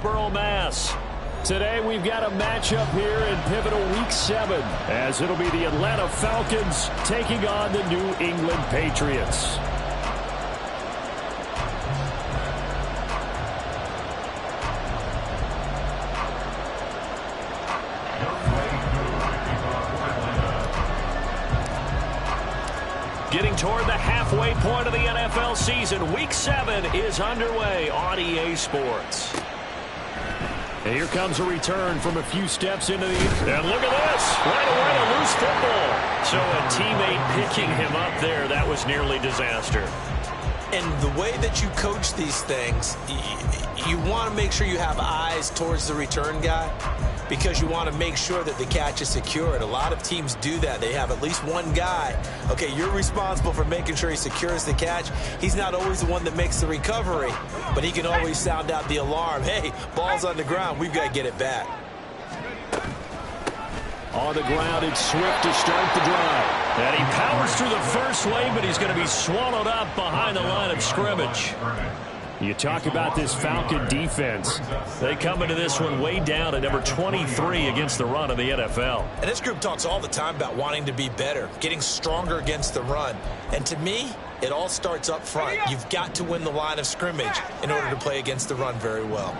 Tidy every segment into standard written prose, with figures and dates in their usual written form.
Foxborough, Mass. Today we've got a matchup here in pivotal Week 7, as it'll be the Atlanta Falcons taking on the New England Patriots. Getting toward the halfway point of the NFL season, Week 7 is underway on EA Sports. And here comes a return from a few steps into the... And look at this! Right away, a loose football. So a teammate picking him up there, that was nearly disaster. And the way that you coach these things, you want to make sure you have eyes towards the return guy, because you want to make sure that the catch is secured. A lot of teams do that. They have at least one guy. Okay, you're responsible for making sure he secures the catch. He's not always the one that makes the recovery, but he can always sound out the alarm. Hey, ball's on the ground. We've got to get it back. On the ground, it's Swift to start the drive. And he powers through the first wave, but he's going to be swallowed up behind the line of scrimmage. You talk about this Falcon defense. They come into this one way down at number 23 against the run of the NFL. And this group talks all the time about wanting to be better, getting stronger against the run. And to me, it all starts up front. You've got to win the line of scrimmage in order to play against the run very well.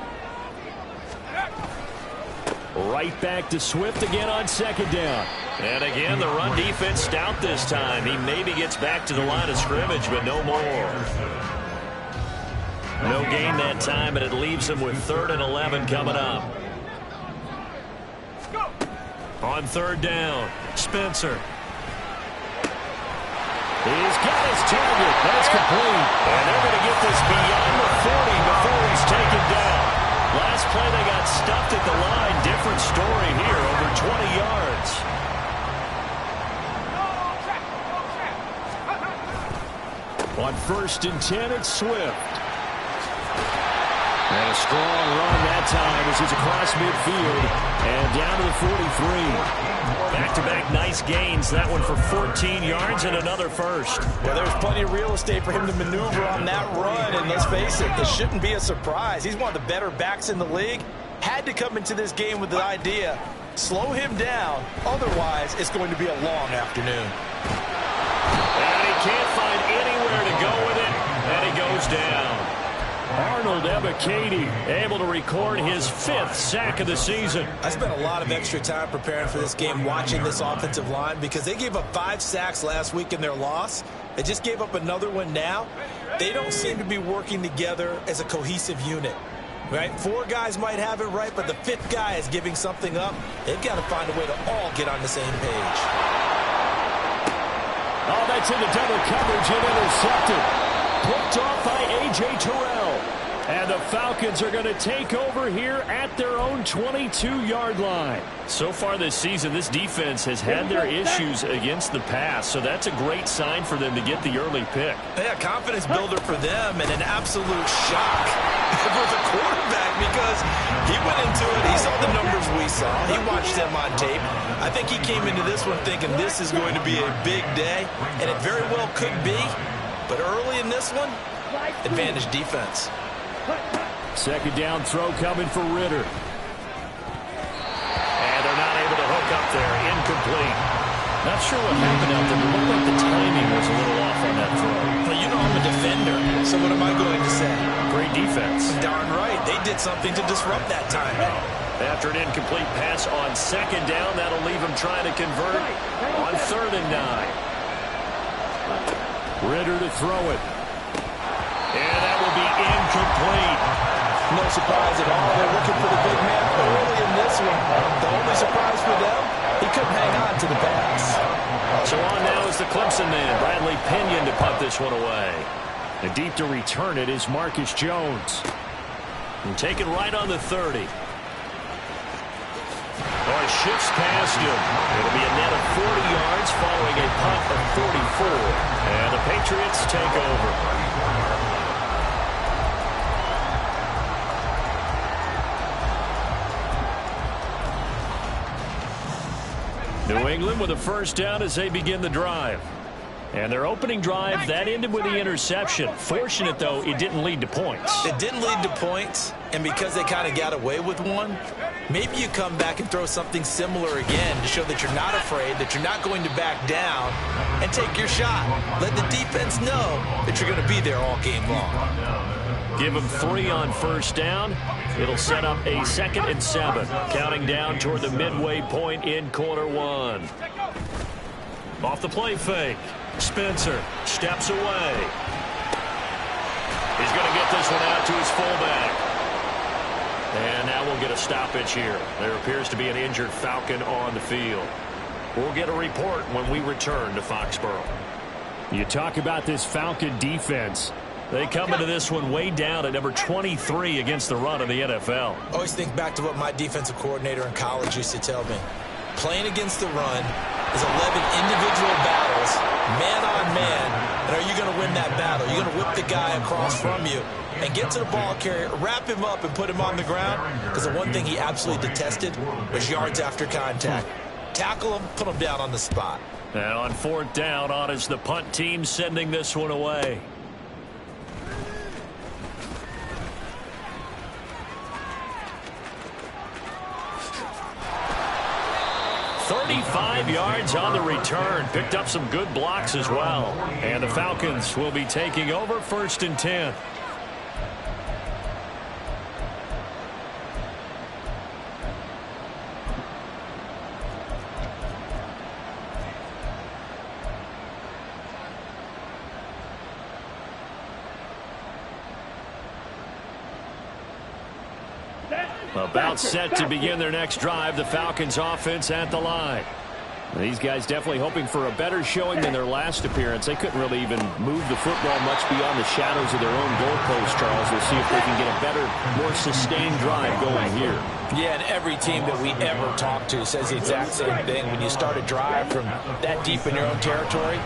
Right back to Swift again on second down. And again, the run defense stout this time. He maybe gets back to the line of scrimmage, but no more. No gain that time, and it leaves him with 3rd and 11 coming up. On 3rd down, Spencer. He's got his target. That's complete. And they're going to get this beyond the 40 before he's taken down. Last play, they got stuffed at the line. Different story here, over 20 yards. On 1st and 10, it's Swift. And a strong run that time as he's across midfield and down to the 43. Back-to-back nice gains. That one for 14 yards and another first. Well, there's plenty of real estate for him to maneuver on that run, and let's face it, this shouldn't be a surprise. He's one of the better backs in the league. Had to come into this game with the idea, slow him down, otherwise it's going to be a long afternoon. And he can't find anywhere to go with it, and he goes down. Arnold Ebiketie able to record his 5th sack of the season. I spent a lot of extra time preparing for this game, watching this offensive line, because they gave up 5 sacks last week in their loss. They just gave up another one now. They don't seem to be working together as a cohesive unit. Right? 4 guys might have it right, but the 5th guy is giving something up. They've got to find a way to all get on the same page. Oh, that's into double coverage and intercepted. Picked off by A.J. Terrell. And the Falcons are going to take over here at their own 22-yard line. So far this season, this defense has had their issues against the pass, so that's a great sign for them to get the early pick. Yeah, confidence builder for them, and an absolute shock for the quarterback, because he went into it, he saw the numbers we saw, he watched them on tape. I think he came into this one thinking this is going to be a big day, and it very well could be, but early in this one, advantage defense. Second down throw coming for Ritter. And they're not able to hook up there. Incomplete. Not sure what happened out there, but it looked like the timing was a little off on that throw. Well, you know I'm a defender, so what am I going to say? Great defense. Darn right. They did something to disrupt that timing. After an incomplete pass on second down, that'll leave him trying to convert on 3rd and 9. Ritter to throw it. And that will be incomplete. No surprise at all. They're looking for the big man early in this one. The only surprise for them, he couldn't hang on to the pass. So on now is the Clemson man, Bradley Pinion, to punt this one away. And deep to return it is Marcus Jones. And taken right on the 30. Oh, he shifts past him. It'll be a net of 40 yards following a punt of 44. And the Patriots take over. New England with a first down as they begin the drive. And their opening drive, that ended with the interception. Fortunate, though, it didn't lead to points. It didn't lead to points, and because they kind of got away with one, maybe you come back and throw something similar again to show that you're not afraid, that you're not going to back down, and take your shot. Let the defense know that you're going to be there all game long. Give them 3 on first down. It'll set up a 2nd and 7. Counting down toward the midway point in quarter 1. Off the play fake. Spencer steps away. He's going to get this one out to his fullback. And now we'll get a stoppage here. There appears to be an injured Falcon on the field. We'll get a report when we return to Foxborough. You talk about this Falcon defense. They come into this one way down at number 23 against the run of the NFL. Always think back to what my defensive coordinator in college used to tell me. Playing against the run is 11 individual battles, man on man, and are you going to win that battle? You're going to whip the guy across from you and get to the ball carrier, wrap him up, and put him on the ground, because the one thing he absolutely detested was yards after contact. Tackle him, put him down on the spot. And on 4th down, on is the punt team sending this one away. 35 yards on the return. Picked up some good blocks as well. And the Falcons will be taking over 1st and 10. About set to begin their next drive. The Falcons offense at the line. These guys definitely hoping for a better showing than their last appearance. They couldn't really even move the football much beyond the shadows of their own goalpost, Charles. We'll see if they can get a better, more sustained drive going here. Yeah, and every team that we ever talk to says the exact same thing. When you start a drive from that deep in your own territory,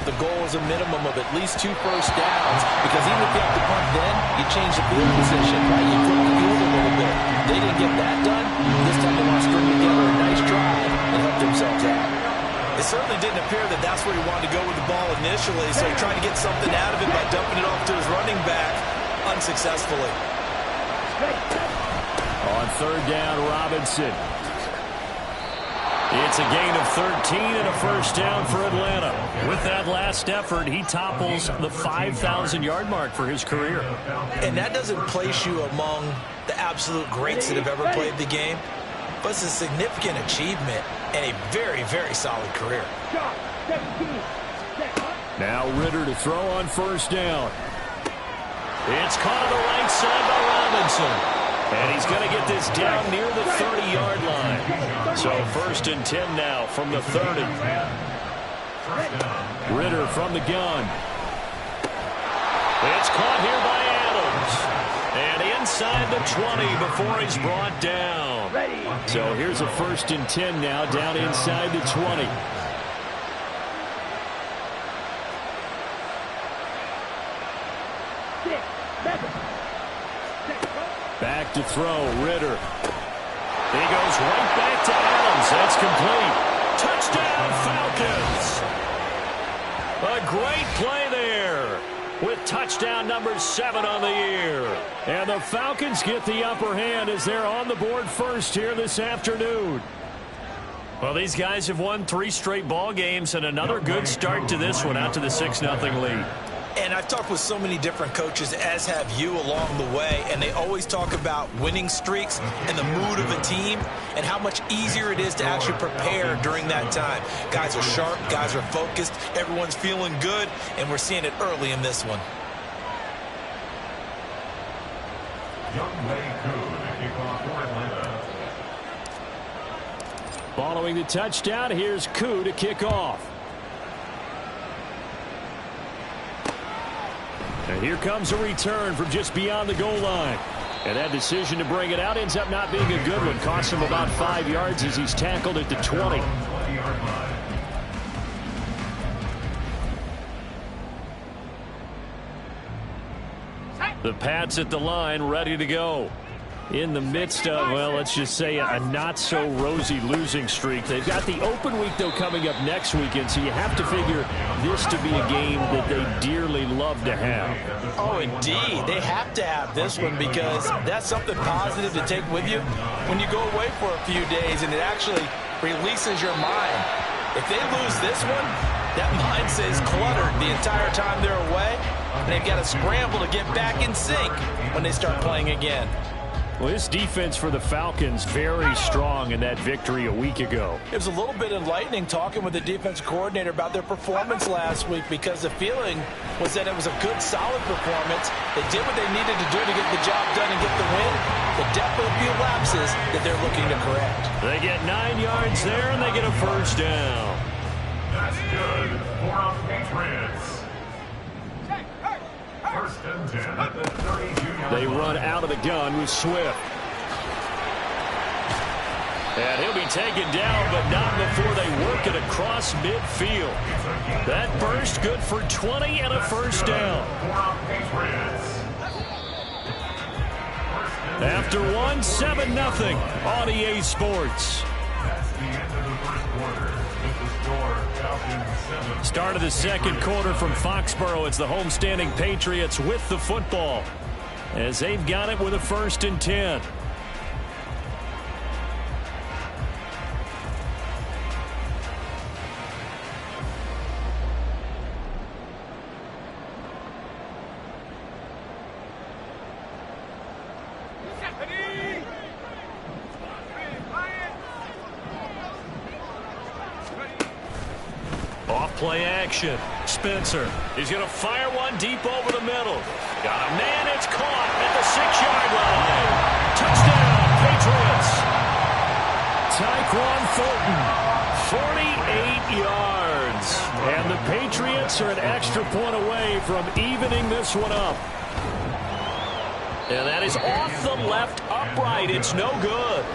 the goal is a minimum of at least 2 first downs, because even if you have to punt then, you change the field position, right? You flip the field a little bit. They didn't get that done. This time they want to string together a nice drive and help themselves out. It certainly didn't appear that that's where he wanted to go with the ball initially, so he tried to get something out of it by dumping it off to his running back unsuccessfully. On 3rd down, Robinson. It's a gain of 13 and a first down for Atlanta. With that last effort, he topples the 5,000-yard mark for his career. And that doesn't place you among the absolute greats that have ever played the game, but it's a significant achievement and a very, very solid career. Now Ritter to throw on 1st down. It's caught on the right side by Robinson. And he's going to get this down near the 30-yard line. So 1st and 10 now from the 30. Ritter from the gun. It's caught here by Adams. And inside the 20 before he's brought down. So here's a 1st and 10 now down inside the 20. Back to throw, Ritter. He goes right back to Adams. That's complete. Touchdown, Falcons. A great play there with touchdown number 7 on the year. And the Falcons get the upper hand as they're on the board first here this afternoon. Well, these guys have won 3 straight ball games and another good start to this one out to the 6-0 lead. And I've talked with so many different coaches, as have you, along the way, and they always talk about winning streaks and the mood of a team and how much easier it is to actually prepare during that time. Guys are sharp, guys are focused, everyone's feeling good, and we're seeing it early in this one. Following the touchdown, here's Koo to kick off. And here comes a return from just beyond the goal line. And that decision to bring it out ends up not being a good one. Costs him about 5 yards as he's tackled at the 20. The Pats at the line, ready to go. in the midst of, well, let's just say a not-so-rosy losing streak. They've got the open week, though, coming up next weekend, so you have to figure this to be a game that they dearly love to have. Oh, indeed. They have to have this one because that's something positive to take with you when you go away for a few days, and it actually releases your mind. If they lose this one, that mind stays cluttered the entire time they're away, and they've got to scramble to get back in sync when they start playing again. Well, this defense for the Falcons very strong in that victory a week ago. It was a little bit enlightening talking with the defense coordinator about their performance last week because the feeling was that it was a good, solid performance. They did what they needed to do to get the job done and get the win, but definitely a few lapses that they're looking to correct. They get 9 yards there, and they get a first down. That's good for the Patriots. First and 10 at the 32-yard They line. run out of the gun with Swift. And he'll be taken down, but not before they work it across midfield. That burst good for 20 and a first down. After 1, 7-0 on EA Sports. That's the end of the first quarter. With the score, Falcons 7. Start of the second quarter from Foxborough. It's the homestanding Patriots with the football as they've got it with a 1st and 10. Play action. Spencer. He's going to fire one deep over the middle. Got a man. It's caught at the 6-yard line. Touchdown, Patriots. Tyquan Thornton, 48 yards. And the Patriots are an extra point away from evening this one up. And that is off the left upright. It's no good.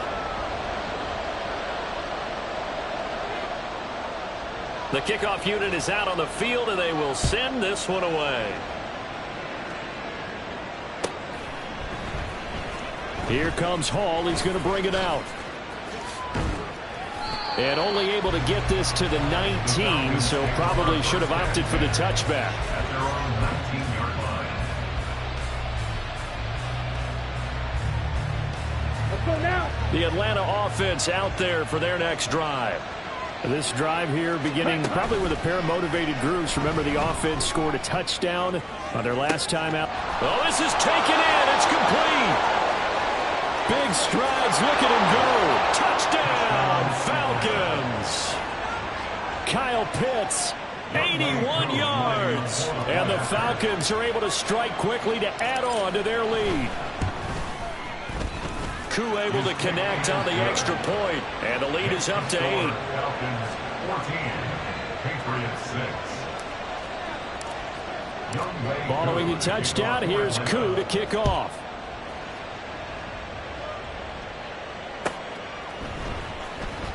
The kickoff unit is out on the field, and they will send this one away. Here comes Hall. He's going to bring it out. And only able to get this to the 19, so probably should have opted for the touchback. At their own 19-yard line. The Atlanta offense out there for their next drive. This drive here beginning probably with a pair of motivated groups. Remember, the offense scored a touchdown on their last time out. Oh, this is taken in. It's complete. Big strides. Look at him go. Touchdown, Falcons. Kyle Pitts, 81 yards. And the Falcons are able to strike quickly to add on to their lead. Koo able to connect on the extra point, and the lead is up to 8. Falcons 14, Patriots 6. Following the touchdown, here's Koo to kick off.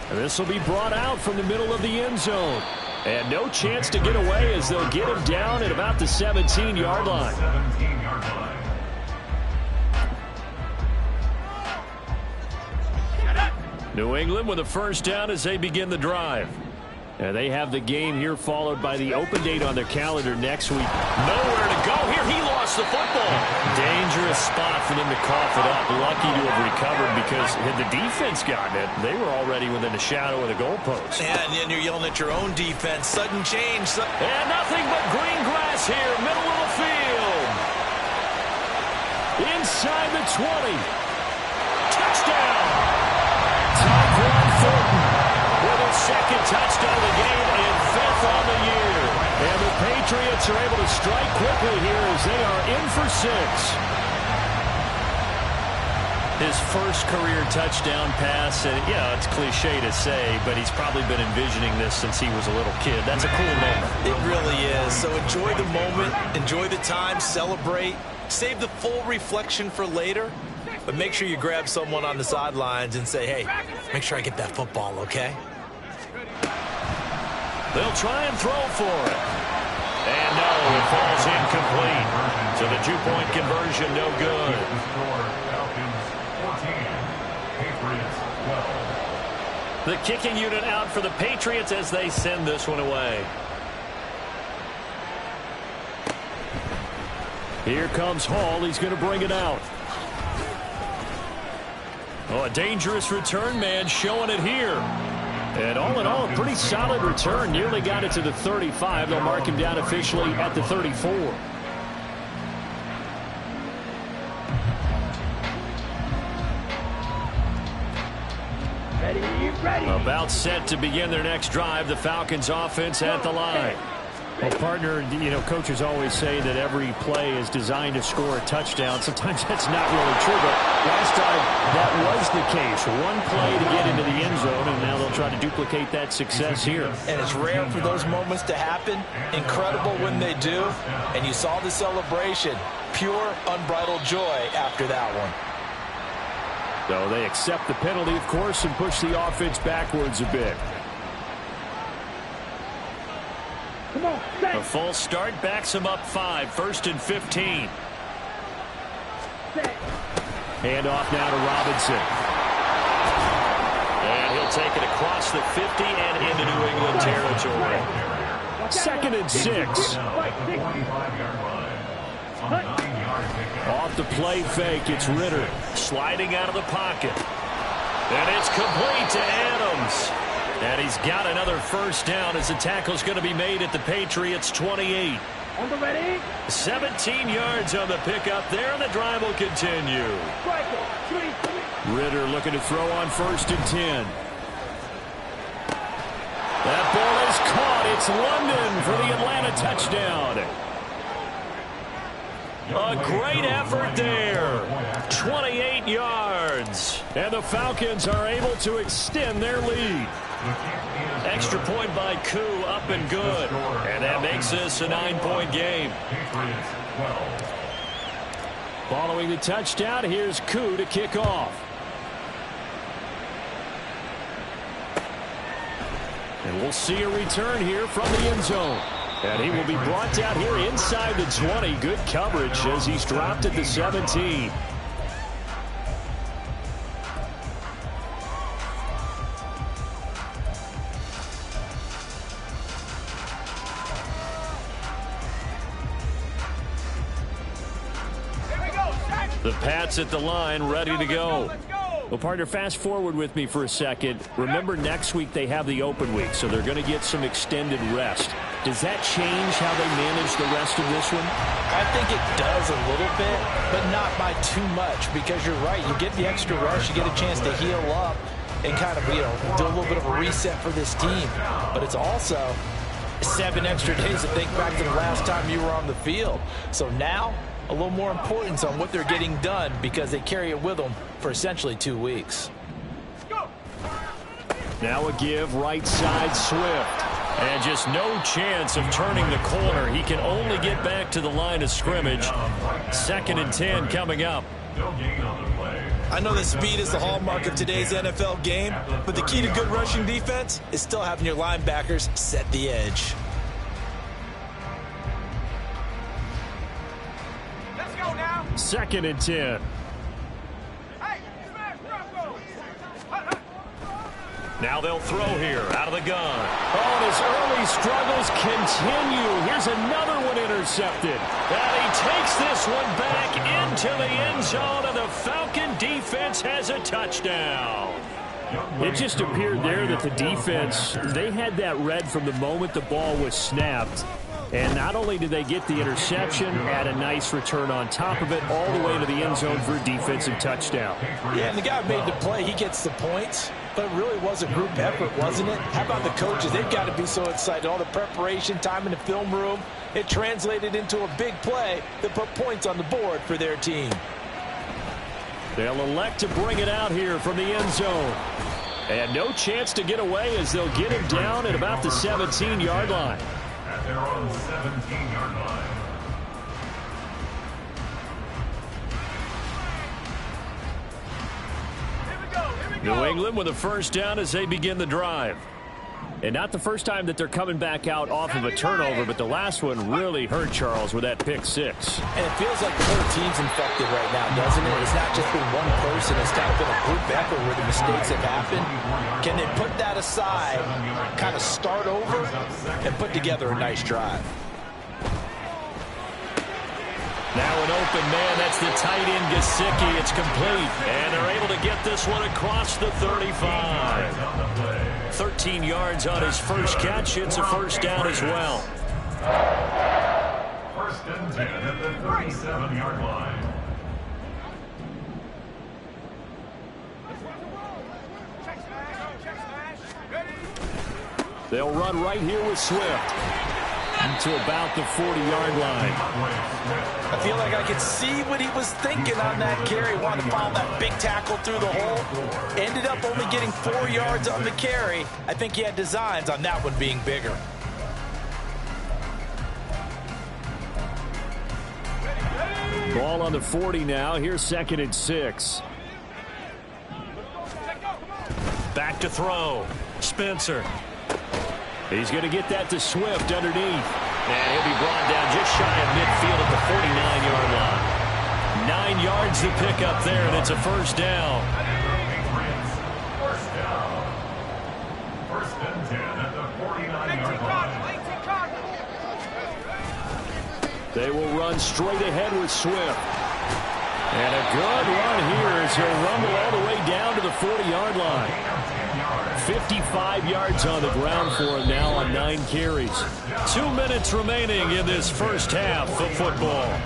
And this will be brought out from the middle of the end zone. And no chance to get away as they'll get him down at about the 17-yard line. 17-yard line. New England with a first down as they begin the drive. And they have the game here followed by the open date on their calendar next week. Nowhere to go here. He lost the football. Dangerous spot for them to cough it up. Lucky to have recovered because had the defense gotten it, they were already within the shadow of the goalpost. And then you're yelling at your own defense. Sudden change. And nothing but green grass here, middle of the field. Inside the 20. Touchdown. Tyquan Thornton with his second touchdown of the game and 5th on the year. And the Patriots are able to strike quickly here as they are in for 6. His first career touchdown pass, and yeah, it's cliche to say, but he's probably been envisioning this since he was a little kid. That's a cool moment. It really is. So enjoy the moment, enjoy the time, celebrate, save the full reflection for later. But make sure you grab someone on the sidelines and say, hey, make sure I get that football, okay? They'll try and throw for it. And no, it falls incomplete. So the 2-point conversion, no good. The score, Falcons Patriots 12. The kicking unit out for the Patriots as they send this one away. Here comes Hall. He's going to bring it out. Oh, a dangerous return man showing it here. And all in all, a pretty solid return. Nearly got it to the 35. They'll mark him down officially at the 34. About set to begin their next drive. The Falcons offense at the line. Well, partner, you know, coaches always say that every play is designed to score a touchdown. Sometimes that's not really true, but last time that was the case. One play to get into the end zone, and now they'll try to duplicate that success here. And it's rare for those moments to happen. Incredible when they do. And you saw the celebration. Pure, unbridled joy after that one. So they accept the penalty, of course, and push the offense backwards a bit. A false start backs him up 5. 1st and 15. Handoff now to Robinson. And he'll take it across the 50 and into New England territory. 2nd and 6. Off the play fake, it's Ritter. Sliding out of the pocket. And it's complete to Adams. And he's got another first down as the tackle's going to be made at the Patriots 28. 17 yards on the pickup there, and the drive will continue. Ritter looking to throw on 1st and 10. That ball is caught. It's London for the Atlanta touchdown. A great effort there. 28 yards. And the Falcons are able to extend their lead. Extra point by Koo, up and good. And that makes this a 9-point game. Following the touchdown, here's Koo to kick off. And we'll see a return here from the end zone. And he will be brought down here inside the 20. Good coverage as he's dropped at the 17. The Pats at the line, ready to go. Well, partner, fast forward with me for a second. Remember, next week they have the open week, so they're going to get some extended rest. Does that change how they manage the rest of this one? I think it does a little bit, but not by too much, because you're right. You get the extra rest, you get a chance to heal up and kind of, do a little bit of a reset for this team. But it's also 7 extra days to think back to the last time you were on the field. So now, a little more importance on what they're getting done because they carry it with them for essentially 2 weeks. Now a give, right side Swift. And just no chance of turning the corner. He can only get back to the line of scrimmage. 2nd and 10 coming up. I know that speed is the hallmark of today's NFL game, but the key to good rushing defense is still having your linebackers set the edge. Let's go now. 2nd and 10. Now they'll throw here out of the gun. Oh, and his early struggles continue. Here's another one intercepted. And he takes this one back into the end zone, and the Falcon defense has a touchdown. It just appeared there that the defense, they had that read from the moment the ball was snapped. And not only did they get the interception, add a nice return on top of it, all the way to the end zone for a defensive touchdown. Yeah, and the guy made the play. He gets the points. But it really was a group effort, wasn't it? How about the coaches? They've got to be so excited. All the preparation time in the film room, it translated into a big play that put points on the board for their team. They'll elect to bring it out here from the end zone. And no chance to get away as they'll get him down at about the 17-yard line. At their own 17-yard line. New England with a first down as they begin the drive. And not the first time that they're coming back out off of a turnover, but the last one really hurt Charles with that pick six. And it feels like the whole team's infected right now, doesn't it? It's not just been one person. It's kind of been a group effort where the mistakes have happened. Can they put that aside, kind of start over, and put together a nice drive? Now an open man. That's the tight end, Gesicki. It's complete. And they're able to get this one across the 35. 13 yards on his first catch. It's a first down as well. First and 10 at the 37-yard line. They'll run right here with Swift to about the 40-yard line. I feel like I could see what he was thinking on that carry. Wanted to follow that big tackle through the hole. Ended up only getting 4 yards on the carry. I think he had designs on that one being bigger. Ball on the 40 now. Here's 2nd and 6. Back to throw. Spencer. He's going to get that to Swift underneath. And he'll be brought down just shy of midfield at the 49-yard line. 9 yards to pick up there, and it's a first down. First down. First and 10 at the 49-yard line. They will run straight ahead with Swift. And a good run here as he'll rumble all the way down to the 40-yard line. 55 yards on the ground for him now on 9 carries. 2 minutes remaining in this first half of football.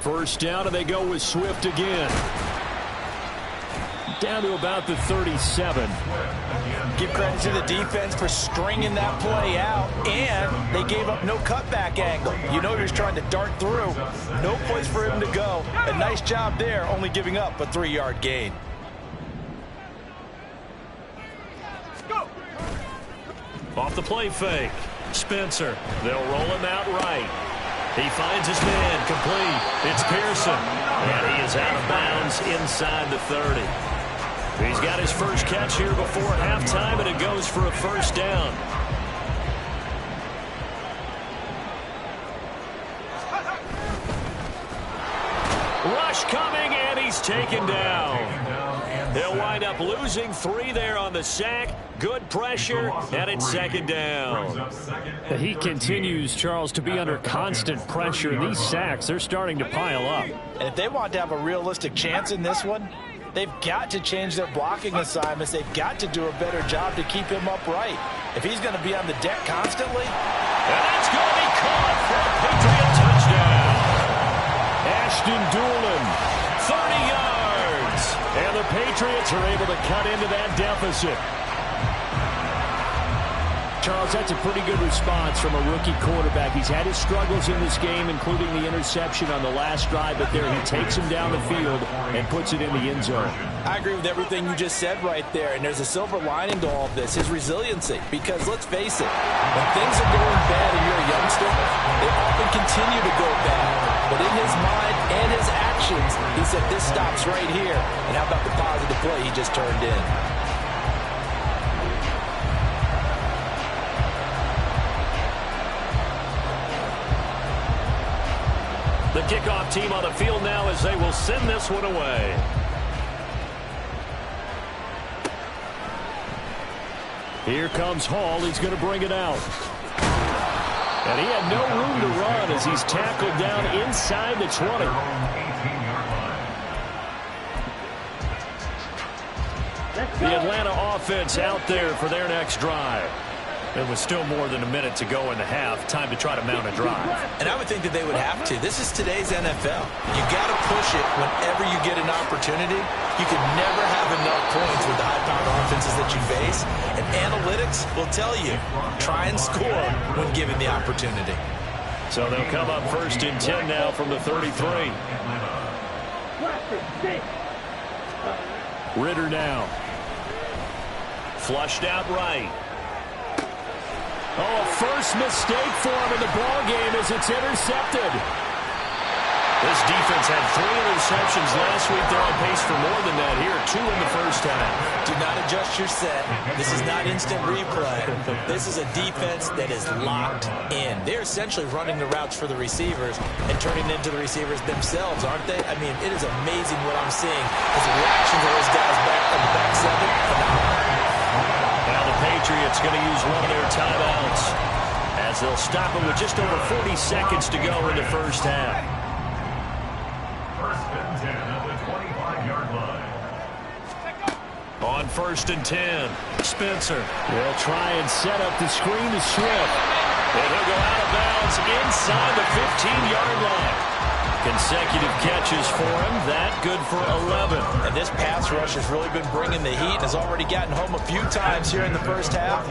First down, and they go with Swift again. Down to about the 37. Give credit to the defense for stringing that play out, and they gave up no cutback angle. You know he was trying to dart through. No place for him to go. A nice job there, only giving up a 3-yard gain. Off the play fake. Spencer. They'll roll him out right. He finds his man complete. It's Pearson. And he is out of bounds inside the 30. He's got his first catch here before halftime, and it goes for a first down. Rush coming, and he's taken down. They'll wind up losing 3 there on the sack. Good pressure, and it's 2nd down. He continues, Charles, to be under constant pressure. These sacks, they're starting to pile up. And if they want to have a realistic chance in this one, they've got to change their blocking assignments. They've got to do a better job to keep him upright. If he's going to be on the deck constantly. And that's going to be caught for a Patriot touchdown. Ashton Dulin, 30 yards. And the Patriots are able to cut into that deficit. Charles, that's a pretty good response from a rookie quarterback. He's had his struggles in this game, including the interception on the last drive, but there he takes him down the field and puts it in the end zone. I agree with everything you just said right there, and there's a silver lining to all of this, his resiliency. Because let's face it, when things are going bad and you're a youngster, they often continue to go bad. But in his mind and his actions, he said, this stops right here. And how about the positive play he just turned in? The kickoff team on the field now as they will send this one away. Here comes Hall. He's going to bring it out. And he had no room to run as he's tackled down inside the 20. The Atlanta offense out there for their next drive. There was still more than a minute to go in the half. Time to try to mount a drive. And I would think that they would have to. This is today's NFL. You got to push it whenever you get an opportunity. You can never have enough points with the high-powered offenses that you face. And analytics will tell you, try and score when given the opportunity. So they'll come up 1st and 10 now from the 33. Ritter now. Flushed out right. Oh, a first mistake for him in the ball game as it's intercepted. This defense had 3 interceptions last week. They're on pace for more than that here. 2 in the first half. Do not adjust your set. This is not instant replay. This is a defense that is locked in. They're essentially running the routes for the receivers and turning it into the receivers themselves, aren't they? I mean, it is amazing what I'm seeing as the reactions of those guys back in the back seven. Phenomenal. Now the Patriots going to use one of their timeouts as they'll stop them with just over 40 seconds to go in the first half. First and 10 at the 25-yard line. On 1st and 10, Spencer. They'll try and set up the screen to Swift. And he'll go out of bounds inside the 15-yard line. Consecutive catches for him. That good for 11. And this pass rush has really been bringing the heat and has already gotten home a few times here in the first half.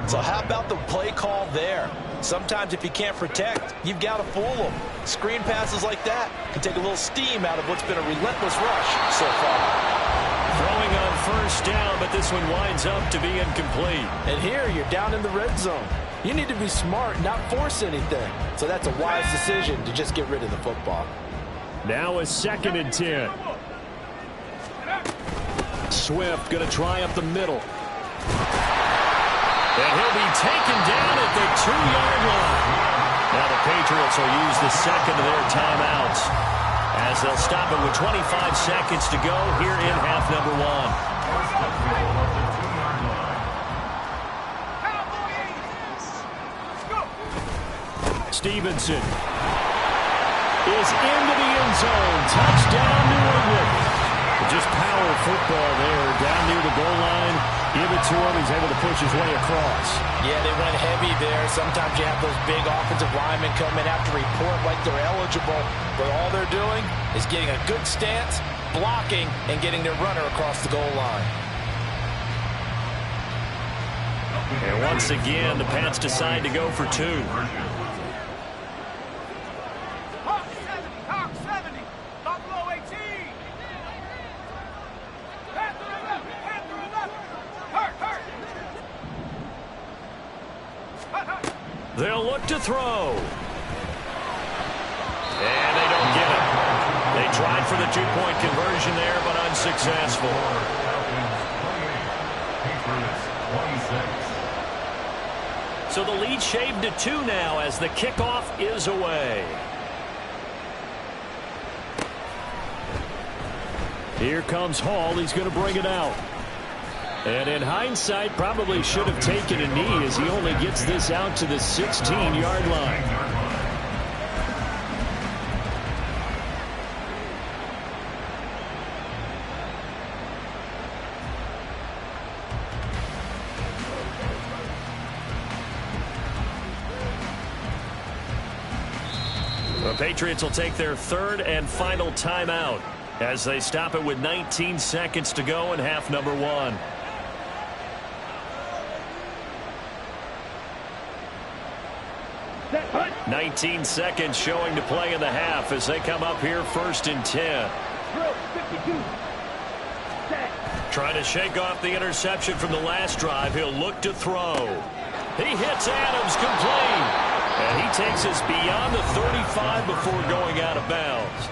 So how about the play call there? Sometimes if you can't protect, you've got to fool them. Screen passes like that can take a little steam out of what's been a relentless rush so far. Throwing on 1st down, but this one winds up to be incomplete. And here you're down in the red zone. You need to be smart, not force anything. So that's a wise decision to just get rid of the football. Now a 2nd and 10. Swift going to try up the middle. And he'll be taken down at the 2-yard line. Now the Patriots will use the second of their timeouts as they'll stop it with 25 seconds to go here in half number 1. Stevenson is into the end zone. Touchdown, New England. Just power football there. Down near the goal line. Give it to him. He's able to push his way across. Yeah, they went heavy there. Sometimes you have those big offensive linemen come in after report like they're eligible. But all they're doing is getting a good stance, blocking, and getting their runner across the goal line. And once again, the Pats decide to go for 2. They'll look to throw. And they don't get it. They tried for the 2-point conversion there, but unsuccessful. So the lead shaved to 2 now as the kickoff is away. Here comes Hall. He's going to bring it out. And in hindsight, probably should have taken a knee as he only gets this out to the 16-yard line. The Patriots will take their 3rd and final timeout as they stop it with 19 seconds to go in half number 1. 19 seconds showing to play in the half as they come up here 1st and 10. Trying to shake off the interception from the last drive. He'll look to throw. He hits Adams complete. And he takes us beyond the 35 before going out of bounds.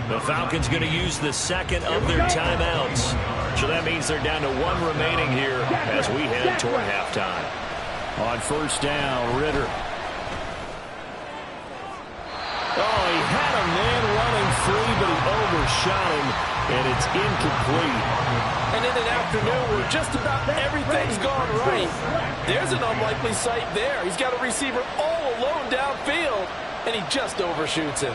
The Falcons going to use the second of their timeouts. So that means they're down to 1 remaining here as we head toward halftime. On 1st down, Ritter. Oh, he had a man running free, but he overshot him, and it's incomplete. And in an afternoon where just about everything's gone right, there's an unlikely sight there. He's got a receiver all alone downfield, and he just overshoots him.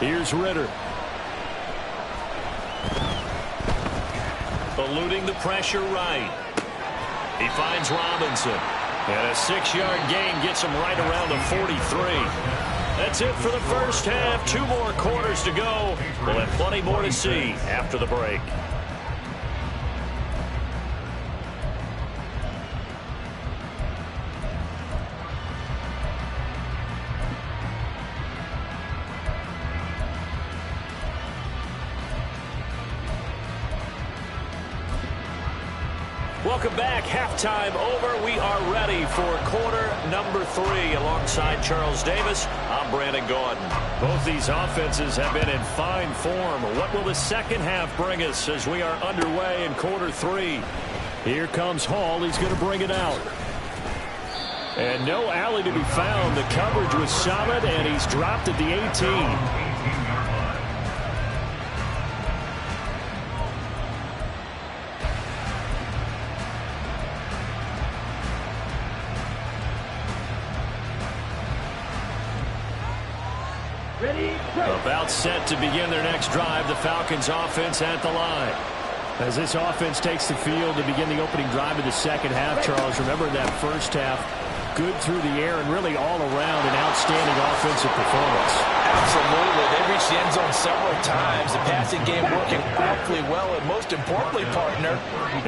Here's Ritter. Eluding the pressure right. He finds Robinson. And a 6-yard gain gets him right around the 43. That's it for the first half. 2 more quarters to go. We'll have plenty more to see after the break. Welcome back. Halftime over. We are ready for quarter number 3. Alongside Charles Davis, I'm Brandon Gaudin. Both these offenses have been in fine form. What will the second half bring us as we are underway in quarter 3? Here comes Hall. He's going to bring it out. And no alley to be found. The coverage was solid, and he's dropped at the 18. About set to begin their next drive. The Falcons offense at the line. As this offense takes the field to begin the opening drive of the second half, Charles, remember that first half, good through the air and really all around an outstanding offensive performance. Absolutely. They reached the end zone several times. The passing game working awfully well, and most importantly, partner.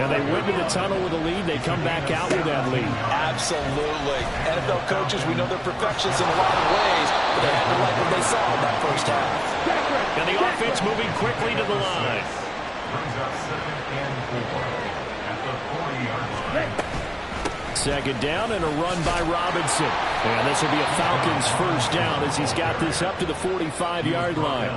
And they went to the tunnel with a lead. They come back out with that lead. Absolutely. NFL coaches, we know they're perfectionists in a lot of ways, but they had to like what they saw in that first half. And the offense moving quickly to the line. Brings up 2nd and 4 at the 40-yard line. Second down and a run by Robinson. And this will be a Falcons first down as he's got this up to the 45-yard line.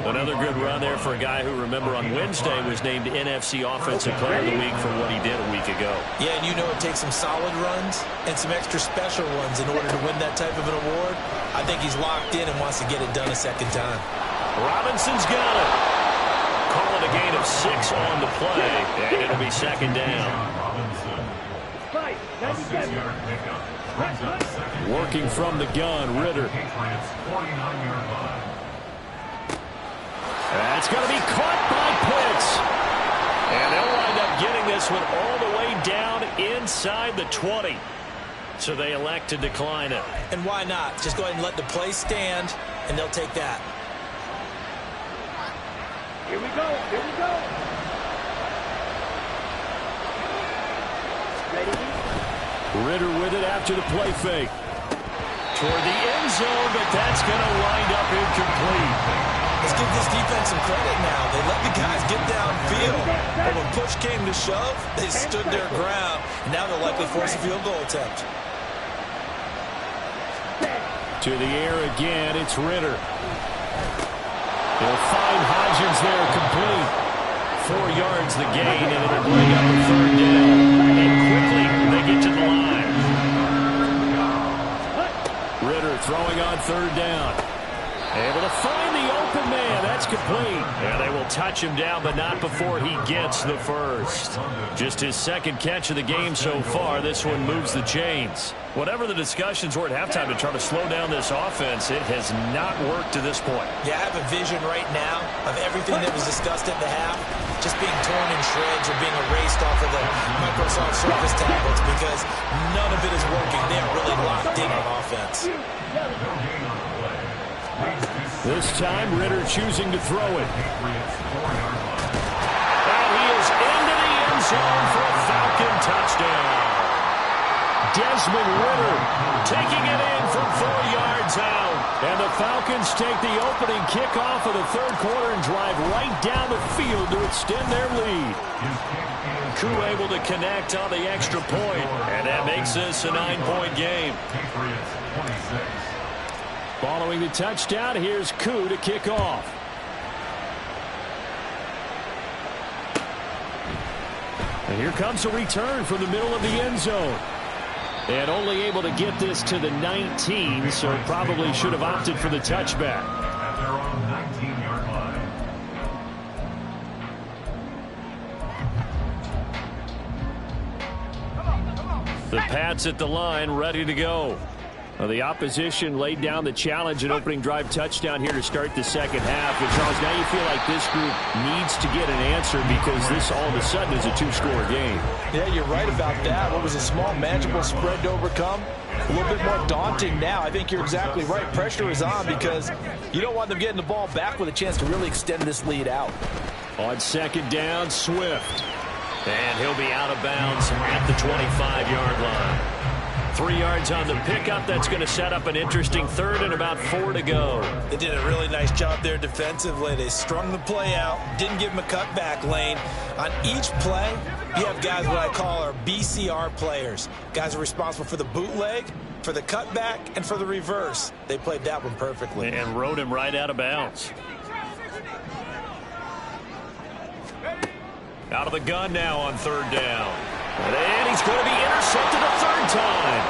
Another good run there for a guy who, remember, on Wednesday was named NFC Offensive Player of the Week for what he did a week ago. Yeah, and you know it takes some solid runs and some extra special ones in order to win that type of an award. I think he's locked in and wants to get it done a second time. Robinson's got it. Call it a gain of 6 on the play, and it'll be second down. Working from the gun, Ritter. That's going to be caught by Pitts. And they'll wind up getting this one all the way down inside the 20. So they elect to decline it. And why not? Just go ahead and let the play stand, and they'll take that. Here we go. Here we go. Ready? Ritter with it after the play fake. Toward the end zone, but that's going to wind up incomplete. Let's give this defense some credit now. They let the guys get downfield. But when push came to shove, they stood their ground. Now they'll likely force a field goal attempt. To the air again, it's Ritter. They'll find Hodgins there complete. 4 yards the gain, and it'll bring up a third down. And quickly, they get to the line. Ritter throwing on third down. Able to find the open man. That's complete. And they will touch him down, but not before he gets the first. Just his second catch of the game so far. This one moves the chains. Whatever the discussions were at halftime to try to slow down this offense, it has not worked to this point. Yeah, I have a vision right now of everything that was discussed at the half just being torn in shreds or being erased off of the Microsoft Surface tablets because none of it is working. They are really locked in on offense. This time, Ritter choosing to throw it. And he is into the end zone for a Falcon touchdown. Desmond Ritter taking it in from 4 yards out. And the Falcons take the opening kickoff of the third quarter and drive right down the field to extend their lead. Koo able to connect on the extra point, and that makes this a 9-point game. Following the touchdown, here's Koo to kick off. And here comes a return from the middle of the end zone. And only able to get this to the 19, so probably should have opted for the touchback. At their own 19-yard line. The Pats at the line, ready to go. Well, the opposition laid down the challenge, an opening drive touchdown here to start the second half. But, Charles, now you feel like this group needs to get an answer because this all of a sudden is a 2-score game. Yeah, you're right about that. What was a small, manageable spread to overcome? A little bit more daunting now. I think you're exactly right. Pressure is on because you don't want them getting the ball back with a chance to really extend this lead out. On second down, Swift. And he'll be out of bounds at the 25-yard line. 3 yards on the pickup. That's going to set up an interesting third and about 4 to go. They did a really nice job there defensively. They strung the play out, didn't give him a cutback lane. On each play, you have guys what I call our BCR players. Guys are responsible for the bootleg, for the cutback, and for the reverse. They played that one perfectly. And rode him right out of bounds. Out of the gun now on 3rd down. And he's going to be intercepted a 3rd time.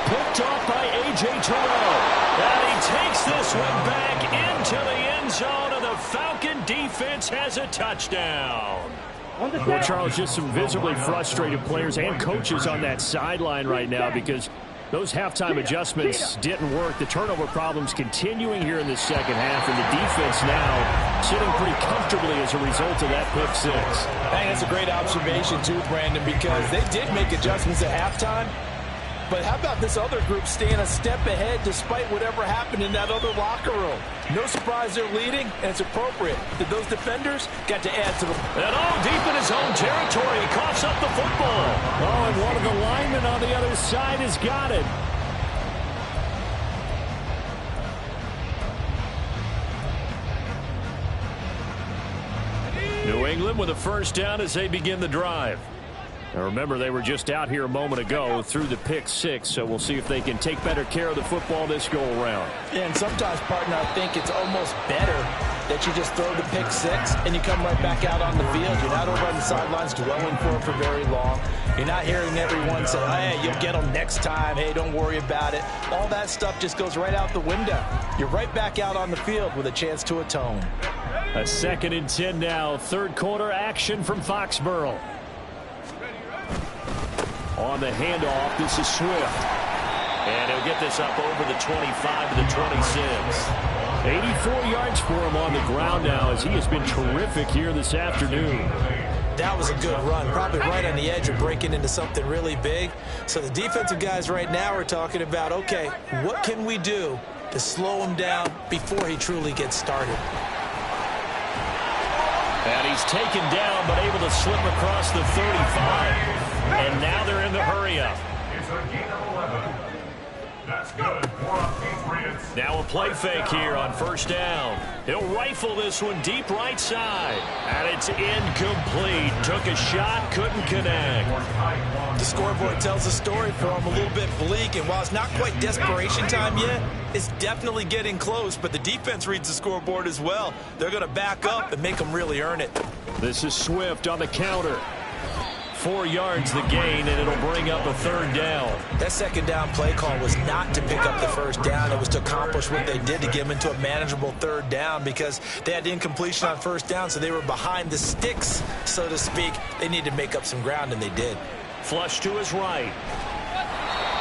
Picked off by A.J. Terrell. And he takes this one back into the end zone, and the Falcon defense has a touchdown. Well, Charles, just some visibly frustrated players and coaches on that sideline right now because those halftime adjustments didn't work. The turnover problems continuing here in the second half, and the defense now sitting pretty comfortably as a result of that pick 6. Hey, that's a great observation too, Brandon, because they did make adjustments at halftime. But how about this other group staying a step ahead despite whatever happened in that other locker room? No surprise they're leading, and it's appropriate that those defenders got to add to the... And deep in his own territory, he coughs up the football. And one of the linemen on the other side has got it. New England with a 1st down as they begin the drive. Now remember, they were just out here a moment ago through the pick 6, so we'll see if they can take better care of the football this go-around. Yeah, and sometimes, partner, I think it's almost better that you just throw the pick 6 and you come right back out on the field. You're not over on the sidelines dwelling for very long. You're not hearing everyone say, hey, you'll get them next time. Hey, don't worry about it. All that stuff just goes right out the window. You're right back out on the field with a chance to atone. A 2nd and 10 now. 3rd quarter action from Foxborough. On the handoff, this is Swift. And he'll get this up over the 25 to the 26. 84 yards for him on the ground now as he has been terrific here this afternoon. That was a good run, probably right on the edge of breaking into something really big. So the defensive guys right now are talking about, okay, what can we do to slow him down before he truly gets started? And he's taken down but able to slip across the 35. And now they're in the hurry-up. It's a gain of 11. That's good. 4 on Patriots. Now a play fake here on 1st down. He'll rifle this one deep right side. And it's incomplete. Took a shot, couldn't connect. The scoreboard tells the story for him, a little bit bleak. And while it's not quite desperation time yet, it's definitely getting close. But the defense reads the scoreboard as well. They're going to back up and make them really earn it. This is Swift on the counter. 4 yards the gain, and it'll bring up a 3rd down. That 2nd down play call was not to pick up the 1st down. It was to accomplish what they did to get them into a manageable 3rd down because they had incompletion on 1st down, so they were behind the sticks, so to speak. They needed to make up some ground, and they did. Flush to his right.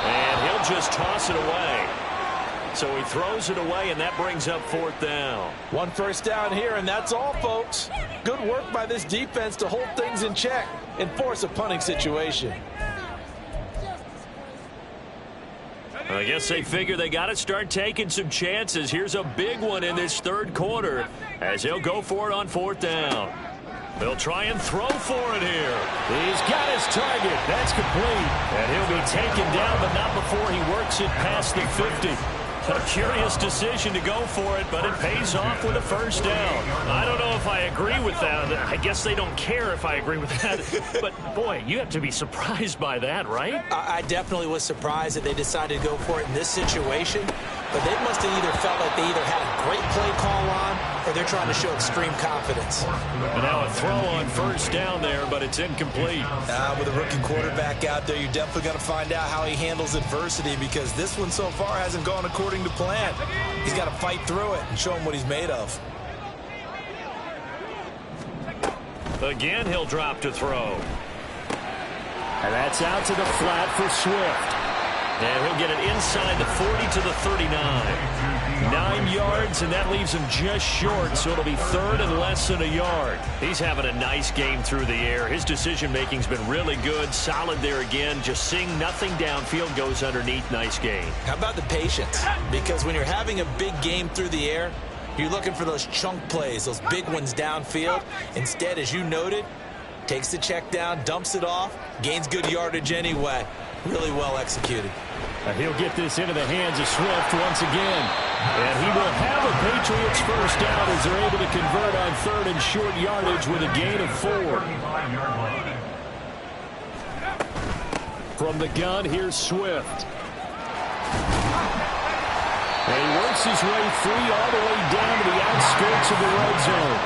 And he'll just toss it away. So he throws it away, and that brings up 4th down. 1 first down here, and that's all, folks. Good work by this defense to hold things in check and force a punting situation. I guess they figure they got to start taking some chances. Here's a big one in this 3rd quarter as he'll go for it on 4th down. They'll try and throw for it here. He's got his target. That's complete. And he'll be taken down, but not before he works it past the 50. A curious decision to go for it, but it pays off with a 1st down. I don't know if I agree with that. I guess they don't care if I agree with that. But, boy, you have to be surprised by that, right? I definitely was surprised that they decided to go for it in this situation. But they must have either felt like they either had a great play call on or they're trying to show extreme confidence. And now a throw on 1st down there, but it's incomplete. With a rookie quarterback out there, you're definitely going to find out how he handles adversity because this one so far hasn't gone according to plan. He's got to fight through it and show him what he's made of. Again, he'll drop to throw. And that's out to the flat for Swift. And he'll get it inside the 40 to the 39. 9 yards, and that leaves him just short, so it'll be 3rd and less than a yard. He's having a nice game through the air. His decision-making's been really good, solid there again. Just seeing nothing downfield goes underneath. Nice game. How about the patience? Because when you're having a big game through the air, you're looking for those chunk plays, those big ones downfield. Instead, as you noted, takes the check down, dumps it off, gains good yardage anyway. Really well executed. He'll get this into the hands of Swift once again. And he will have a Patriots first down as they're able to convert on 3rd and short yardage with a gain of 4. From the gun, here's Swift. And he works his way free all the way down to the outskirts of the red zone.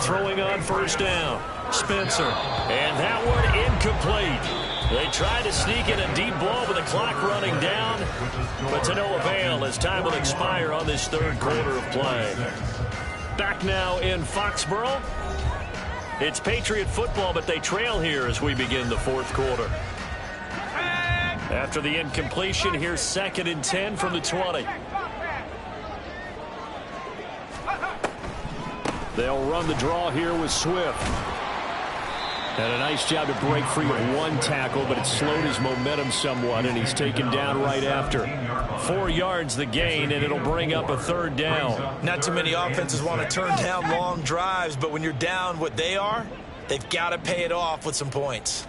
Throwing on first down. Spencer. And that one incomplete. They tried to sneak in a deep ball with the clock running down, but to no avail as time will expire on this 3rd quarter of play. Back now in Foxborough. It's Patriot football, but they trail here as we begin the 4th quarter. After the incompletion, here's 2nd and 10 from the 20. They'll run the draw here with Swift. And a nice job to break free of one tackle, but it slowed his momentum somewhat, and he's taken down right after. 4 yards the gain, and it'll bring up a 3rd down. Not too many offenses want to turn down long drives, but when you're down what they are, they've got to pay it off with some points.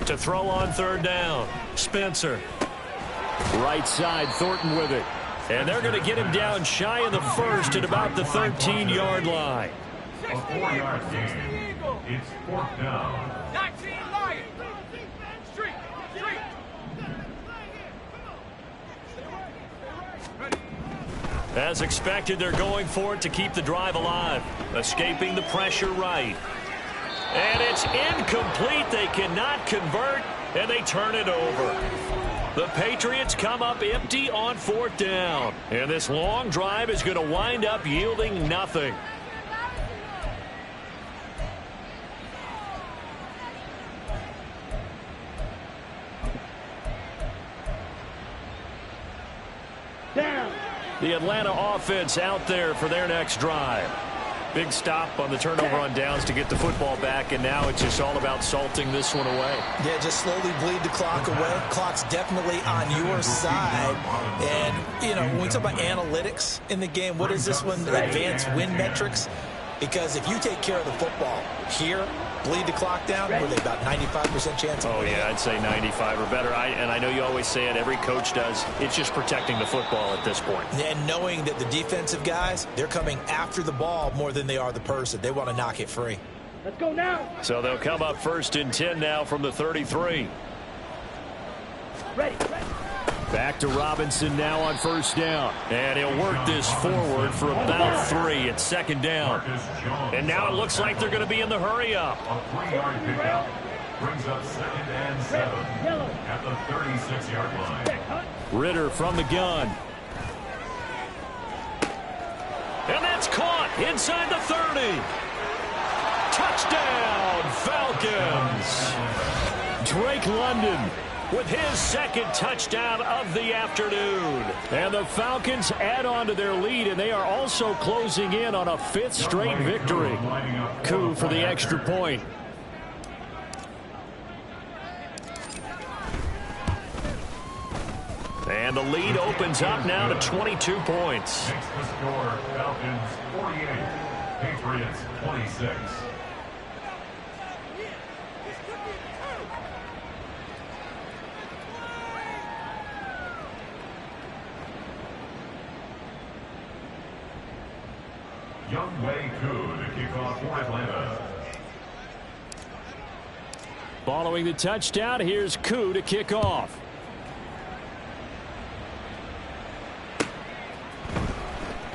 To throw on 3rd down, Spencer. Right side, Thornton with it. And they're going to get him down shy of the 1st at about the 13-yard line. A 4-yard gain. It's 4th down. 19 Lions. Street. As expected, they're going for it to keep the drive alive. Escaping the pressure right. And it's incomplete. They cannot convert, and they turn it over. The Patriots come up empty on 4th down. And this long drive is going to wind up yielding nothing. Down. The Atlanta offense out there for their next drive. Big stop on the turnover on downs to get the football back, and now it's just all about salting this one away. Yeah, just slowly bleed the clock away. Clock's definitely on your side. And, you know, when we talk about analytics in the game, what is this one? Advanced win metrics? Because if you take care of the football here, bleed the clock down, were they about 95% chance of winning? Oh, yeah, I'd say 95 or better. And I know you always say it, every coach does. It's just protecting the football at this point. And knowing that the defensive guys, they're coming after the ball more than they are the person. They want to knock it free. Let's go now. So they'll come up 1st and 10 now from the 33. Ready. Back to Robinson now on 1st down. And he'll work this forward for about 3 at 2nd down. And now it looks like they're going to be in the hurry up. A 3-yard pickup brings up 2nd and 7 at the 36-yard line. Ritter from the gun. And that's caught inside the 30. Touchdown, Falcons. Drake London with his 2nd touchdown of the afternoon. And the Falcons add on to their lead, and they are also closing in on a 5th straight victory. Coup for the extra point. And the lead opens up now to 22 points. Makes the score Falcons 48, Patriots 26. Younghoe Koo to kick off for Atlanta. Following the touchdown, here's Koo to kick off.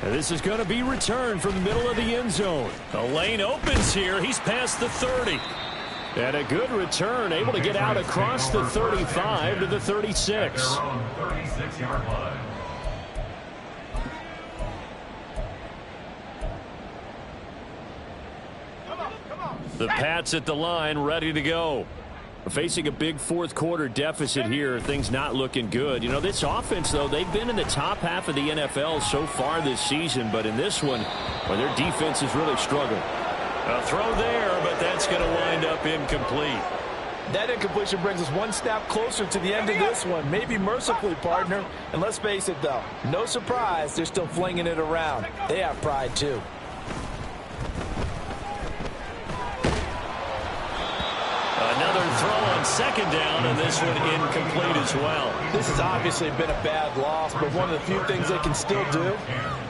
And this is going to be returned from the middle of the end zone. The lane opens here. He's past the 30. And a good return, able to get out across the 35 to the 36. Their own 36-yard line. The Pats at the line, ready to go. Facing a big 4th quarter deficit here, things not looking good. You know, this offense, though, they've been in the top half of the NFL so far this season, but in this one, well, their defense has really struggled. A throw there, but that's going to wind up incomplete. That incompletion brings us one step closer to the end of this one. Maybe mercifully, partner. And let's face it, though, no surprise, they're still flinging it around. They have pride, too. this one incomplete as well. This has obviously been a bad loss, but one of the few things they can still do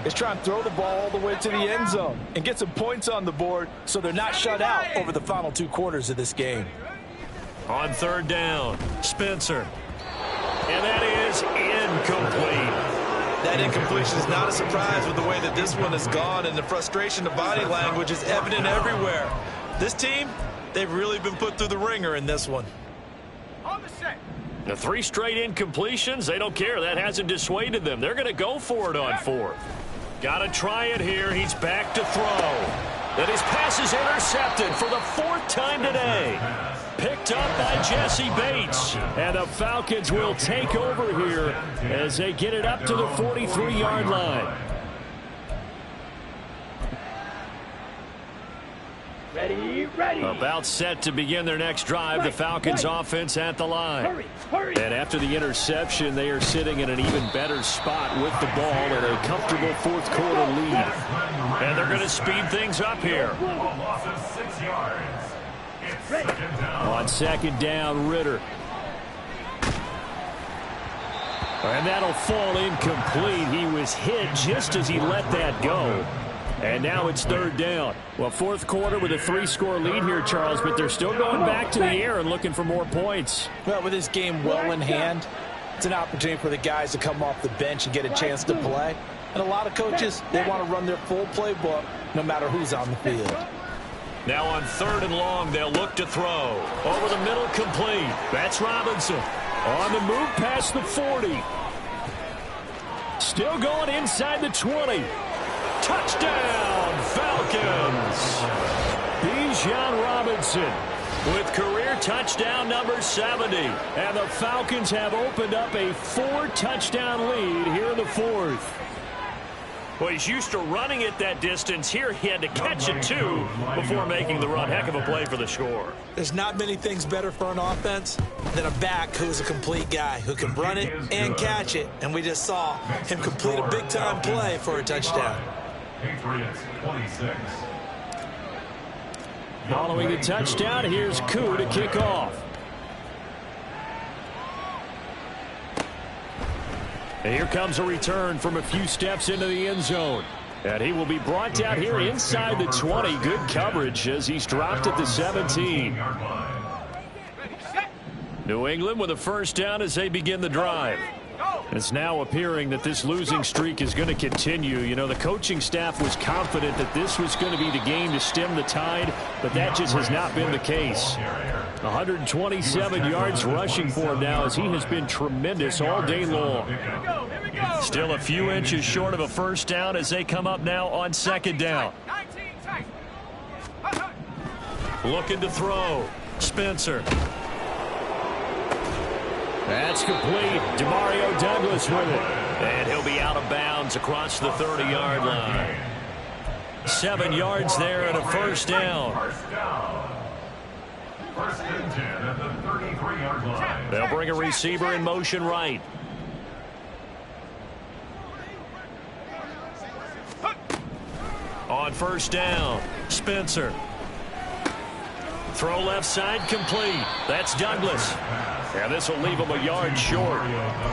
is try and throw the ball all the way to the end zone and get some points on the board so they're not shut out over the final 2 quarters of this game. On third down, Spencer. And that is incomplete. That incompletion is not a surprise with the way that this one has gone, and the frustration of body language is evident everywhere. This team, they've really been put through the ringer in this one. On the set. The 3 straight incompletions, they don't care. That hasn't dissuaded them. They're going to go for it on 4th. Got to try it here. He's back to throw. And his pass is intercepted for the 4th time today. Picked up by Jesse Bates. And the Falcons will take over here as they get it up to the 43-yard line. Ready. About set to begin their next drive. The Falcons offense at the line. Hurry. And after the interception, they are sitting in an even better spot with the ball and a comfortable 4th quarter lead. And they're going to speed things up here. A loss of 6 yards. It's second down. On second down, Ritter. And that'll fall incomplete. He was hit just as he let that go. And now it's third down. Well, 4th quarter with a 3-score lead here, Charles, but they're still going back to the air and looking for more points. Well, with this game well in hand, it's an opportunity for the guys to come off the bench and get a chance to play. And a lot of coaches, they want to run their full playbook no matter who's on the field. Now on 3rd and long, they'll look to throw. Over the middle, complete. That's Robinson. On the move past the 40. Still going inside the 20. Touchdown, Falcons! Bijan Robinson with career touchdown number 70. And the Falcons have opened up a 4-touchdown lead here in the 4th. Well, he's used to running it that distance. Here he had to catch it, too, before making the run. Heck of a play for the score. There's not many things better for an offense than a back who's a complete guy who can run it and catch it. And we just saw him complete a big-time play for a touchdown. Patriots 26. Following the touchdown, here's Koo to kick off. And here comes a return from a few steps into the end zone. And he will be brought down here inside the 20. Good coverage as he's dropped at the 17. New England with a first down as they begin the drive. It's now appearing that this losing streak is going to continue. You know, the coaching staff was confident that this was going to be the game to stem the tide, but that just has not been the case. 127 yards rushing for him now as he has been tremendous all day long. Still a few inches short of a first down as they come up now on second down. Looking to throw. Spencer. That's complete. Demario Douglas with it. And he'll be out of bounds across the 30-yard line. 7 yards there and a first down. First and 10 at the 33-yard line. They'll bring a receiver in motion right. On first down, Spencer. Throw left side complete. That's Douglas. And this will leave him a yard short.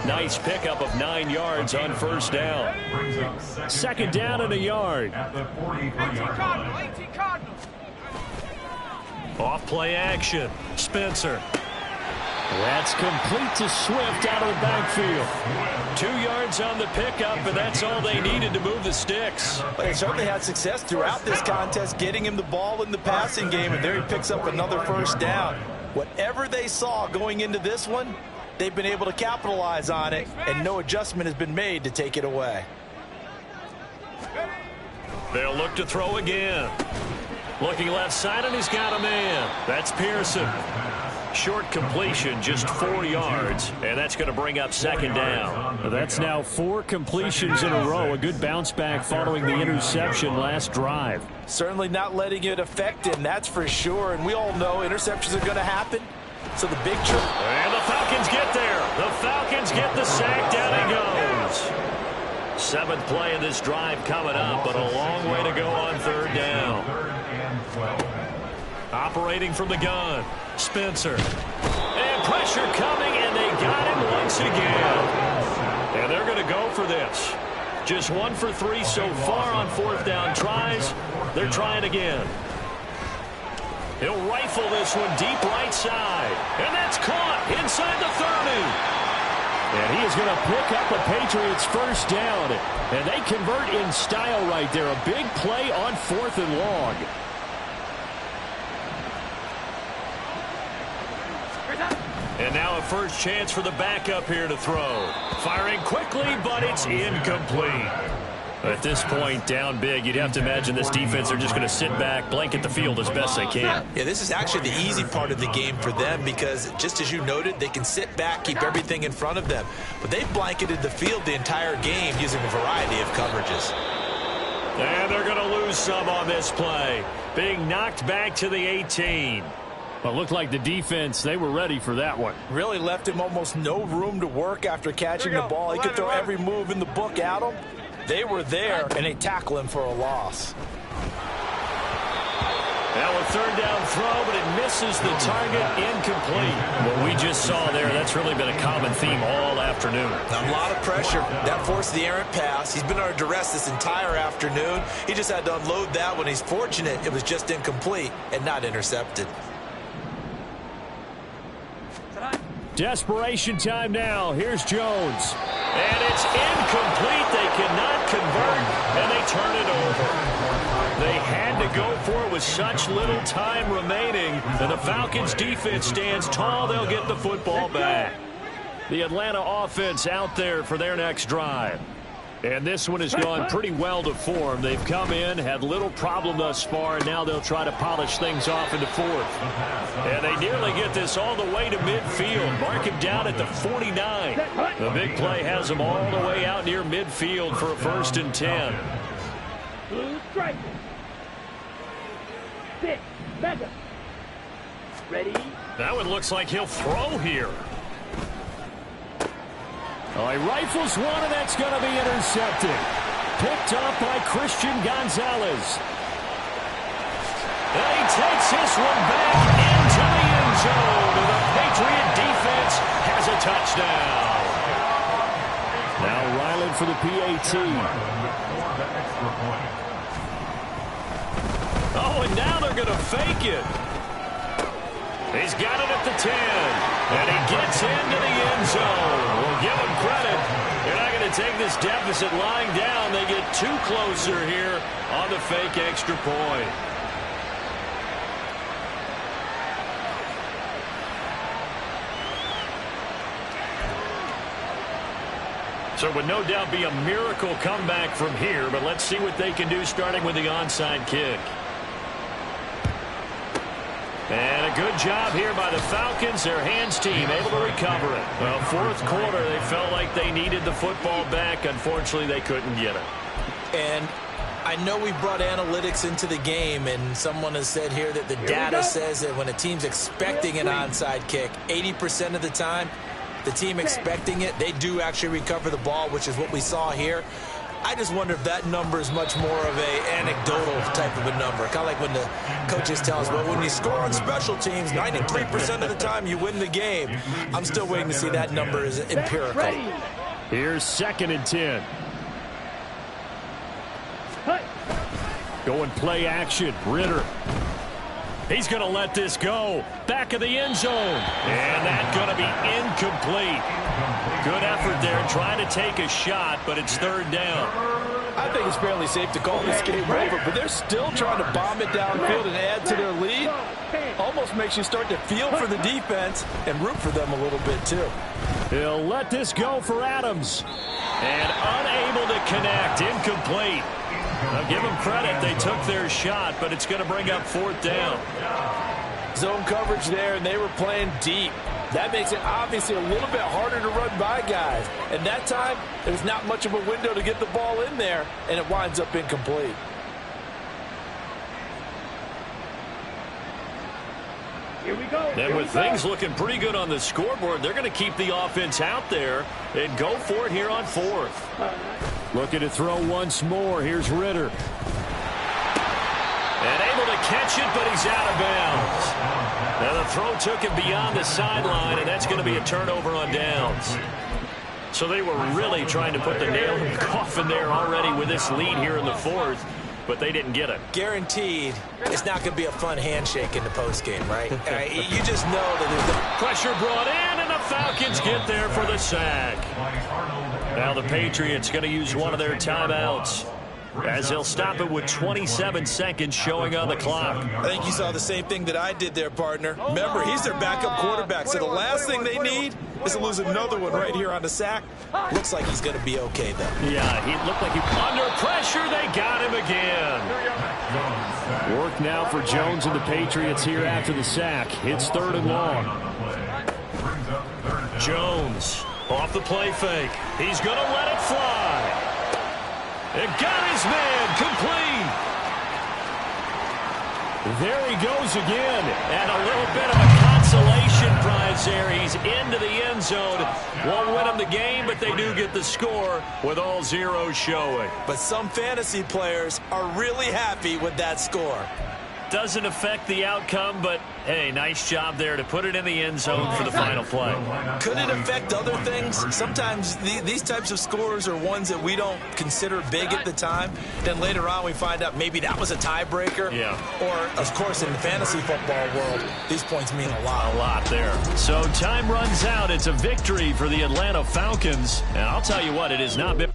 Nice pickup of 9 yards on first down. Second down and a yard. At the 43-yard line. Off play action. Spencer. That's complete to Swift out of the backfield. 2 yards on the pickup, and that's all they needed to move the sticks. But they certainly had success throughout this contest getting him the ball in the passing game, and there he picks up another first down. Whatever they saw going into this one, they've been able to capitalize on it, and no adjustment has been made to take it away. They'll look to throw again. Looking left side, and he's got a man. That's Pearson. Short completion, just 4 yards, and that's going to bring up second down. That's now 4 completions in a row. A good bounce back following the interception last drive. Certainly not letting it affect him, that's for sure. And we all know interceptions are going to happen. So the big trick. And the Falcons get there. The Falcons get the sack. Down he goes. 7th play of this drive coming up, but a long way to go on third down. Third and 12. Operating from the gun, Spencer. And pressure coming, and they got him once again. And they're going to go for this. Just 1 for 3 so far on 4th down tries. They're trying again. He'll rifle this one deep right side. And that's caught inside the 30. And he is going to pick up a Patriots first down. And they convert in style right there. A big play on 4th and long. And now a first chance for the backup here to throw. Firing quickly, but it's incomplete. At this point, down big, you'd have to imagine this defense are just going to sit back, blanket the field as best they can. Yeah, this is actually the easy part of the game for them because, just as you noted, they can sit back, keep everything in front of them. But they've blanketed the field the entire game using a variety of coverages. And they're going to lose some on this play. Being knocked back to the 18. Well, it looked like the defense, they were ready for that one. Really left him almost no room to work after catching the ball. He could throw every move in the book at him. They were there, and they tackle him for a loss. Now a 3rd down throw, but it misses the target, incomplete. What we just saw there, that's really been a common theme all afternoon. A lot of pressure. That forced the errant pass. He's been under duress this entire afternoon. He just had to unload that one. He's fortunate it was just incomplete and not intercepted. Desperation time now. Here's Jones. And it's incomplete. They cannot convert, and they turn it over. They had to go for it with such little time remaining, and the Falcons' defense stands tall. They'll get the football back. The Atlanta offense out there for their next drive. And this one has gone pretty well to form. They've come in, had little problem thus far, and now they'll try to polish things off into 4th. And they nearly get this all the way to midfield. Mark him down at the 49. The big play has them all the way out near midfield for a 1st and 10. Blue striker. 6. Mega. Ready. That one looks like he'll throw here. Oh, he rifles one, and that's going to be intercepted. Picked off by Christian Gonzalez. And he takes this one back into the end zone. And the Patriot defense has a touchdown. Now Ryland for the PAT. Oh, and now they're going to fake it. He's got it at the 10. And he gets into the end zone. We'll give him credit. They're not going to take this deficit lying down. They get 2 closer here on the fake extra point. So it would no doubt be a miracle comeback from here, but let's see what they can do starting with the onside kick. And a good job here by the Falcons, their hands team, able to recover it. Well, 4th quarter, they felt like they needed the football back. Unfortunately, they couldn't get it. And I know we brought analytics into the game, and someone has said here that the data says that when a team's expecting an onside kick, 80% of the time, the team expecting it, they do actually recover the ball, which is what we saw here. I just wonder if that number is much more of an anecdotal type of a number. Kind of like when the coaches tell us, well, when you score on special teams, 93% of the time you win the game. I'm still waiting to see that number is empirical. Here's 2nd and 10. Going play action. Ritter. He's going to let this go. Back of the end zone. And that's going to be incomplete. Good effort there trying to take a shot, but it's 3rd down. I think it's fairly safe to call this game over, but they're still trying to bomb it downfield and add to their lead. Almost makes you start to feel for the defense and root for them a little bit, too. He'll let this go for Adams. And unable to connect. Incomplete. I'll give them credit. They took their shot, but it's going to bring up 4th down. Zone coverage there, and they were playing deep. That makes it obviously a little bit harder to run by guys. And that time, there's not much of a window to get the ball in there, and it winds up incomplete. Here we go. And with things looking pretty good on the scoreboard, they're going to keep the offense out there and go for it here on 4th. Looking to throw once more. Here's Ritter. And able to catch it, but he's out of bounds. Now the throw took him beyond the sideline, and that's going to be a turnover on downs. So they were really trying to put the nail in the coffin there already with this lead here in the fourth, but they didn't get it. Guaranteed, it's not going to be a fun handshake in the postgame, right? You just know that there's the Pressure brought in, and the Falcons get there for the sack. Now the Patriots going to use one of their timeouts, as they'll stop it with 27 seconds showing on the clock. I think you saw the same thing that I did there, partner. Remember, he's their backup quarterback, so the last thing they need is to lose another one right here on the sack. looks like he's going to be okay, though. Yeah, he looked like he under pressure. They got him again. Work now for Jones and the Patriots here after the sack. It's 3rd and long. Jones off the play fake. He's going to let it fly. It got his man complete. There he goes again. And a little bit of a consolation prize there. He's into the end zone. Won't win him the game, but they do get the score with all zeros showing. But some fantasy players are really happy with that score. Doesn't affect the outcome, but hey, nice job there to put it in the end zone for the final play. Could it affect other things? Sometimes these types of scores are ones that we don't consider big at the time. Then later on we find out maybe that was a tiebreaker. Yeah. Or, of course, in the fantasy football world, these points mean a lot. A lot there. So time runs out. It's a victory for the Atlanta Falcons. And I'll tell you what, it has not been